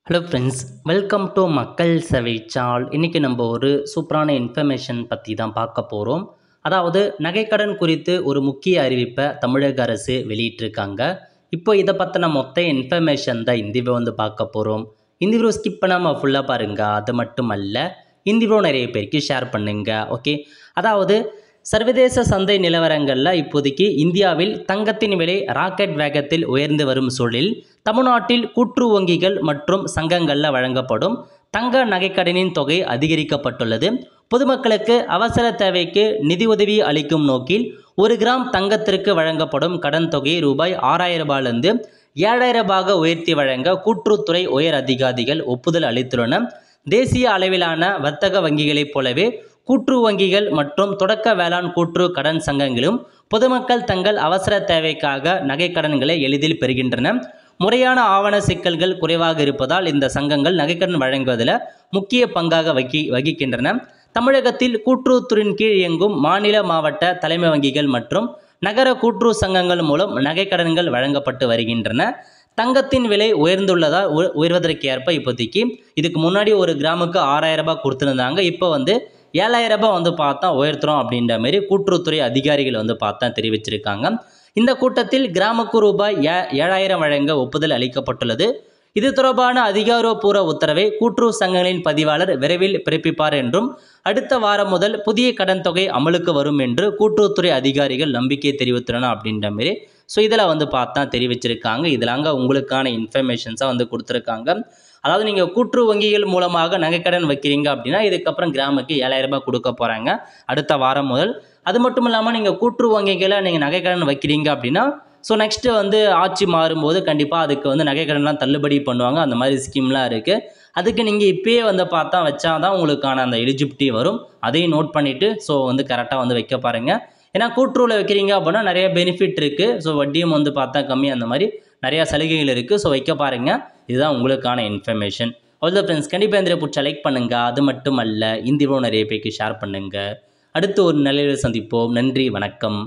Hello friends, welcome to மக்கள் சேவை சால். இன்றைக்கி நம்ம ஒரு சூப்பரான இன்ஃபர்மேஷன் பற்றி தான் பார்க்க போகிறோம். அதாவது நகைக்கடன் குறித்து ஒரு முக்கிய அறிவிப்பை தமிழக அரசு வெளியிட்டிருக்காங்க. இப்போ இதை பற்றின மொத்த இன்ஃபர்மேஷன் தான் இந்த வீடியோ வந்து பார்க்க போகிறோம். இந்த வீடியோ ஸ்கிப் பண்ணாமல் ஃபுல்லாக பாருங்கள். அது மட்டும் அல்ல, இந்த வீடியோ நிறைய பேருக்கு ஷேர் பண்ணுங்கள். ஓகே, அதாவது சர்வதேச சந்தை நிலவரங்களில் இப்போதைக்கு இந்தியாவில் தங்கத்தின் விலை ராக்கெட் வேகத்தில் உயர்ந்து வரும் சூழலில் தமிழ்நாட்டில் கூட்டுறவு வங்கிகள் மற்றும் சங்கங்களில் வழங்கப்படும் தங்க நகைக்கடனின் தொகை அதிகரிக்கப்பட்டுள்ளது. பொதுமக்களுக்கு அவசர தேவைக்கு நிதியுதவி அளிக்கும் நோக்கில் 1 கிராம் தங்கத்திற்கு வழங்கப்படும் கடன் தொகையை ரூபாய் 6,000 ரூபாயிலிருந்து 7,000 ரூபாயாக உயர்த்தி வழங்க கூட்டுறவுத்துறை உயர் அதிகாரிகள் ஒப்புதல் அளித்துள்ளனர். தேசிய அளவிலான வர்த்தக வங்கிகளைப் போலவே கூட்டுறவு வங்கிகள் மற்றும் தொடக்க வேளாண் கூட்டுறவு கடன் சங்கங்களும் பொதுமக்கள் தங்கள் அவசர தேவைக்காக நகைக்கடன்களை எளிதில் பெறுகின்றன. முறையான ஆவண சிக்கல்கள் குறைவாக இருப்பதால் இந்த சங்கங்கள் நகைக்கடன் வழங்குவதில் முக்கிய பங்காக வகிக்கின்றன. தமிழகத்தில் கூட்டுறவுத்துறையின் கீழ் இயங்கும் மாநில மாவட்ட தலைமை வங்கிகள் மற்றும் நகர கூட்டுறவு சங்கங்கள் மூலம் நகைக்கடன்கள் வழங்கப்பட்டு வருகின்றன. தங்கத்தின் விலை உயர்வதற்கு ஏற்ப இப்போதைக்கு இதுக்கு முன்னாடி 1 கிராமுக்கு 6,000 ரூபாய் கொடுத்துருந்தாங்க. இப்போ 7,000 ரூபாய் பார்த்தா உயர்த்துறோம் அப்படின்ற மாதிரி கூட்டுறவுத்துறை அதிகாரிகள் பார்த்தா தெரிவிச்சிருக்காங்க. இந்த கூட்டத்தில் கிராமுக்கு ரூபாய் 7,000 வழங்க ஒப்புதல் அளிக்கப்பட்டுள்ளது. இது தொடர்பான அதிகாரப்பூர்வ உத்தரவை கூட்டுறவு சங்கங்களின் பதிவாளர் விரைவில் பிறப்பிப்பார் என்றும் அடுத்த வாரம் முதல் புதிய கடன் தொகை அமலுக்கு வரும் என்று கூட்டுறவுத்துறை அதிகாரிகள் நம்பிக்கை தெரிவித்துள்ளனர் அப்படின்ற மாதிரி இதில் பார்த்தா தெரிவிச்சிருக்காங்க. இதில் உங்களுக்கான இன்ஃபர்மேஷன்ஸாக கொடுத்துருக்காங்க. அதாவது நீங்கள் கூட்டுறவு வங்கிகள் மூலமாக நகைக்கடன் வைக்கிறீங்க அப்படின்னா இதுக்கப்புறம் கிராமுக்கு 7,000 ரூபாய் கொடுக்க போகிறாங்க அடுத்த வாரம் முதல். அது மட்டும் இல்லாமல் நீங்கள் கூட்டுறவு வங்கிகளை நீங்கள் நகைக்கடன் வைக்கிறீங்க அப்படின்னா நெக்ஸ்ட்டு ஆட்சி மாறும்போது கண்டிப்பாக அதுக்கு நகைக்கடன்லாம் தள்ளுபடி பண்ணுவாங்க. அந்த மாதிரி ஸ்கீம்லாம் இருக்குது. அதுக்கு நீங்கள் இப்போயே பார்த்தா வச்சா தான் உங்களுக்கான அந்த எலிஜிபிலிட்டி வரும். அதையும் நோட் பண்ணிவிட்டு கரெக்டாக வைக்க பாருங்கள். ஏன்னா கூட்டுறவில் வைக்கிறீங்க அப்படின்னா நிறைய பெனிஃபிட் இருக்குது. வட்டியும் பார்த்தா கம்மி, அந்த மாதிரி நிறையா சலுகைகள் இருக்குது. வைக்க பாருங்கள். இதுதான் உங்களுக்கான இன்ஃபர்மேஷன். அவ்வளோ ஃப்ரெண்ட்ஸ், கண்டிப்பாக இந்த பிடிச்சா லைக் பண்ணுங்கள். அது மட்டும் அல்ல, இந்த வீடியோ நிறைய பேருக்கு ஷேர் பண்ணுங்கள். அடுத்து ஒரு நல்ல சந்திப்போம். நன்றி, வணக்கம்.